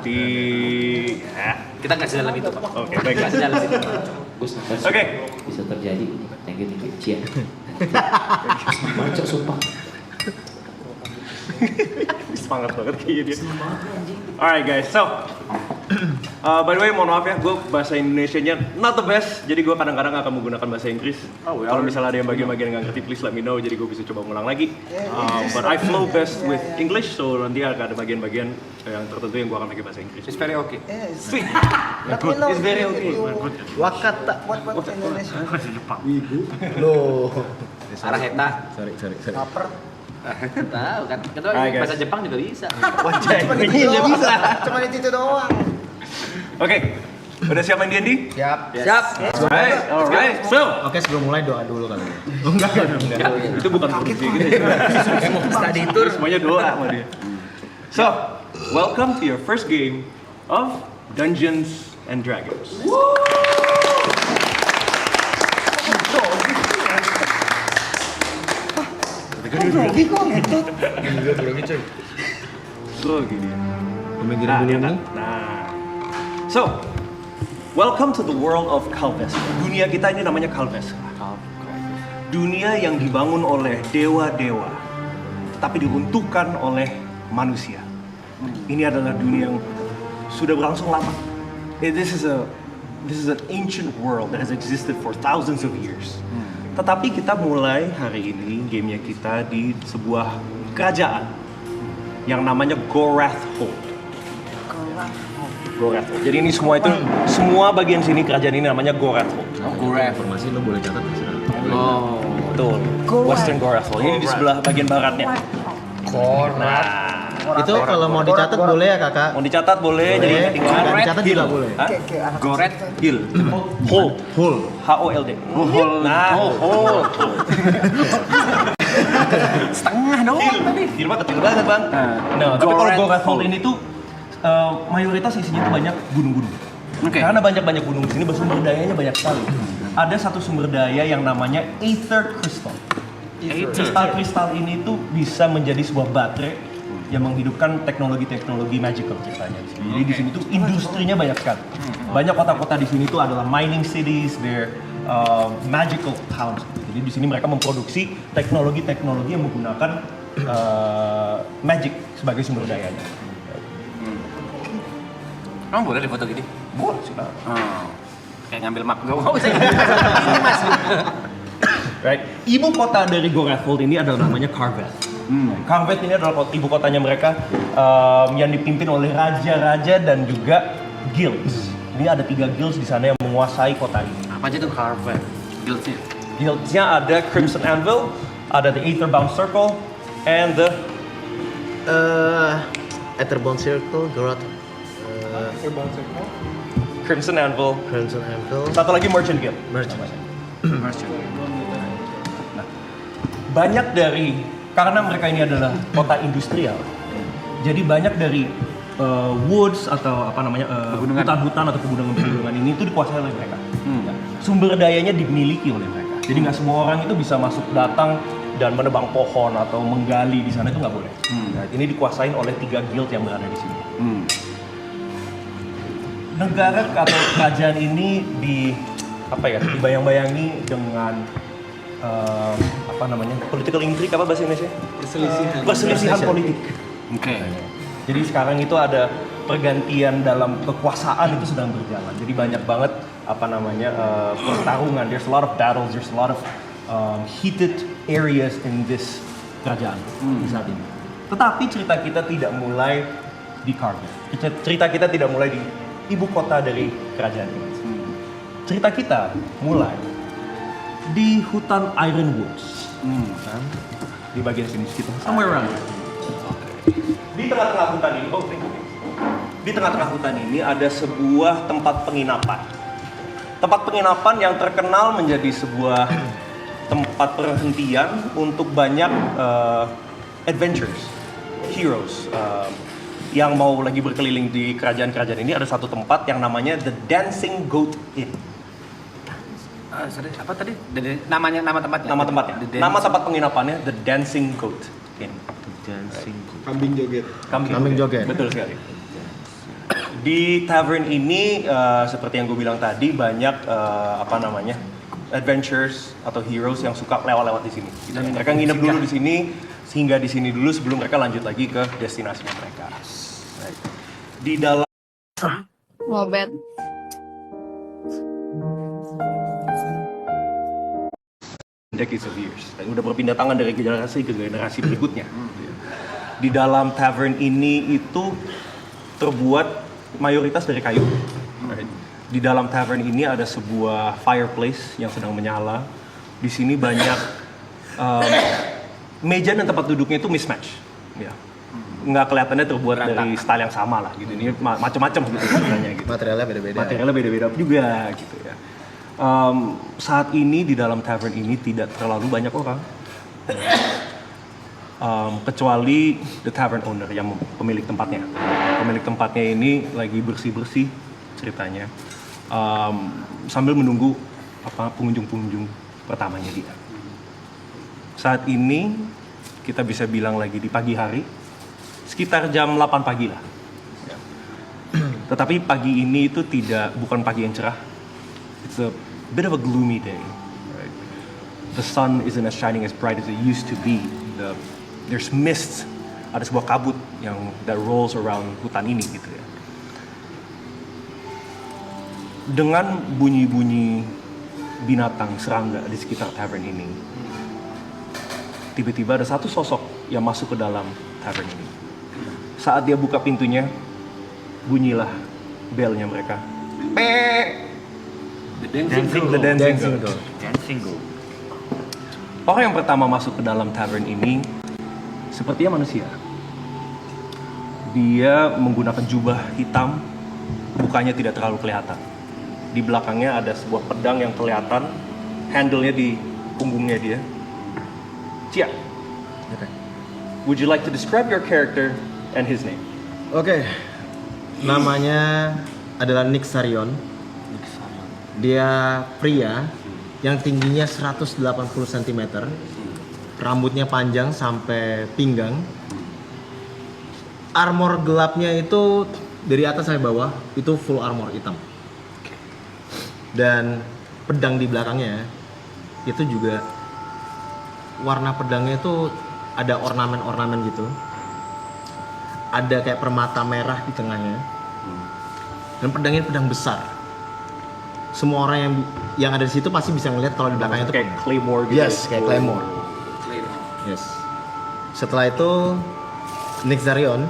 nanti Kita nggak dalam itu, Pak. Oke, baik. Nggak dalam itu. Gus, Oke. bisa terjadi. Thank you, Cia. Baca sumpah. Semangat banget kayaknya dia. Alright guys, so by the way, mohon maaf ya, gue bahasa Indonesianya not the best, jadi gue kadang-kadang akan menggunakan bahasa Inggris. Kalau misalnya ada yang bagian-bagian nggak ngerti, please let me know, jadi gue bisa coba ngulang lagi. But I flow best with English, so nanti akan ada bagian-bagian yang tertentu yang gue akan pakai bahasa Inggris. It's very okay. Sweet. It's very okay. Wakata. What Indonesia? Loh. Arah heta. Sorry. Laper. Tahu kan? Kita Alright, guys. bahasa Jepang juga bisa. Cuma itu doang. Cuma itu doang. Oke, udah siap main D&D? Siap. Siap. Alright, so Oke, sebelum mulai doa dulu kali ya. Enggak. itu bukan kursi gitu. Study tour. Semuanya doa sama dia. So, welcome to your first game of Dungeons and Dragons. Grogi kok ngetut. Grogi dia. Pemikiran Nah, dulu ya kan? nih. Nah. So, welcome to the world of Kalvestra. Dunia kita ini namanya Kalvestra. Dunia yang dibangun oleh dewa-dewa, tapi diruntuhkan oleh manusia. Ini adalah dunia yang sudah berlangsung lama. This is an ancient world that has existed for thousands of years. Tetapi kita mulai hari ini gamenya kita di sebuah kerajaan yang namanya Gorathhold. Gorathhold. Jadi ini semua bagian sini kerajaan ini namanya Gorathhold. Informasi lo boleh catat terserah. Oh. Betul. Western Gorathhold. Ini di sebelah bagian baratnya. Itu kalau mau dicatat boleh ya kakak? Mau dicatat boleh, jadi tinggal Nggak dicatat juga boleh. Hah? Kayak anak Goret. Hill. Hold. Full. H-O-L-D. Nah, hold. Setengah dong tadi. Hill mah kecil banget, Bang. Nah, tapi kalau Gorathhold ini tuh mayoritas isinya tuh banyak gunung-gunung. Oke. Karena banyak gunung di sini, sumber dayanya banyak sekali. Ada satu sumber daya yang namanya Aether Crystal. Kristal ini tuh bisa menjadi sebuah baterai yang menghidupkan teknologi-teknologi magical ceritanya. Jadi di sini tuh industrinya banyak sekali. Banyak kota-kota di sini tuh adalah mining cities, they're magical towns. Jadi di sini mereka memproduksi teknologi-teknologi yang menggunakan magic sebagai sumber dayanya. Kamu boleh di foto gini? Boleh sih, Bang. Kayak ngambil map. Gak mau bisa ini mas. Right. Ibu kota dari Gorathhold ini adalah namanya Carveth. Carveth ini adalah ibu kotanya mereka yang dipimpin oleh raja-raja dan juga guilds. Ini ada 3 guilds di sana yang menguasai kota ini. Apa aja tuh Carver? Guildsnya? Guildsnya ada Crimson Anvil, ada the Aetherbound Circle, and the Etherbound Circle, Gorath, Crimson Anvil. Crimson Anvil, Satu lagi Merchant Guild. Merchant. Banyak dari, karena mereka ini adalah kota industrial, jadi banyak dari woods atau apa namanya hutan-hutan atau pegunungan-pegunungan ini itu dikuasai oleh mereka. Ya. Sumber dayanya dimiliki oleh mereka. Jadi nggak semua orang itu bisa masuk datang dan menebang pohon atau menggali di sana, itu nggak boleh. Nah, ini dikuasain oleh 3 guild yang berada di sini. Negara atau kerajaan ini dibayang-bayangi dengan apa namanya, political intrigue, apa bahasa Indonesia? Perselisihan politik. Oke. Jadi sekarang itu ada pergantian dalam kekuasaan itu sedang berjalan. Jadi banyak banget apa namanya pertarungan. There's a lot of battles, there's a lot of heated areas in this kerajaan di saat ini. Tetapi cerita kita tidak mulai di Carveth. Cerita kita tidak mulai di ibu kota dari kerajaan ini. Cerita kita mulai di hutan Ironwoods, di bagian sini sekitar somewhere around here. Di tengah-tengah hutan ini, di tengah-tengah hutan ini ada sebuah tempat penginapan. Tempat penginapan yang terkenal menjadi sebuah tempat perhentian untuk banyak adventures, heroes yang mau lagi berkeliling di kerajaan-kerajaan ini. Ada satu tempat yang namanya The Dancing Goat Inn. Apa tadi? Nama tempatnya? Nama tempatnya. Nama tempat penginapannya The Dancing Goat Inn. Dancing. Kambing joget. Kambing joget. Betul sekali. Di tavern ini seperti yang gue bilang tadi banyak adventures atau heroes yang suka lewat-lewat di sini. Dan mereka nginep dulu di sini, sehingga di sini dulu sebelum mereka lanjut lagi ke destinasi mereka. Right. Di dalam Wobet. decades of years, dan udah berpindah tangan dari generasi ke generasi berikutnya. Di dalam tavern ini itu terbuat mayoritas dari kayu. Right. Di dalam tavern ini ada sebuah fireplace yang sedang menyala. Di sini banyak meja dan tempat duduknya itu mismatch. Ya. Nggak kelihatannya terbuat dari style yang sama lah gitu. Ini macam-macam gitu sebenarnya gitu. Materialnya beda-beda. Materialnya beda-beda juga gitu ya. Saat ini di dalam tavern ini tidak terlalu banyak orang. Kecuali the tavern owner yang pemilik tempatnya. Pemilik tempatnya ini lagi bersih-bersih ceritanya. Sambil menunggu pengunjung-pengunjung pertamanya dia. Saat ini kita bisa bilang lagi di pagi hari, sekitar jam 8 pagi lah. Tetapi pagi ini itu bukan pagi yang cerah. It's a bit of a gloomy day. Right? The sun isn't as shining as bright as it used to be. There's mist, ada sebuah kabut that rolls around hutan ini gitu ya. Dengan bunyi-bunyi binatang serangga di sekitar tavern ini, tiba-tiba ada satu sosok yang masuk ke dalam tavern ini. Saat dia buka pintunya, bunyilah belnya mereka. The dancing girl. Dancing girl. Orang yang pertama masuk ke dalam tavern ini sepertinya manusia. Dia menggunakan jubah hitam, mukanya tidak terlalu kelihatan. Di belakangnya ada sebuah pedang yang kelihatan, handle-nya di punggungnya dia. Cia, would you like to describe your character and his name? Oke. Namanya adalah Nick Sarion. Dia pria yang tingginya 180 cm. Rambutnya panjang sampai pinggang. Armor gelapnya itu dari atas sampai bawah itu full armor hitam. Dan pedang di belakangnya itu juga warna pedangnya itu ada ornamen-ornamen gitu. Ada kayak permata merah di tengahnya. Dan pedangnya pedang besar. Semua orang yang ada di situ pasti bisa ngeliat kalau di belakangnya itu kayak claymore gitu. Yes, kayak claymore. Yes. Setelah itu Nick Zarion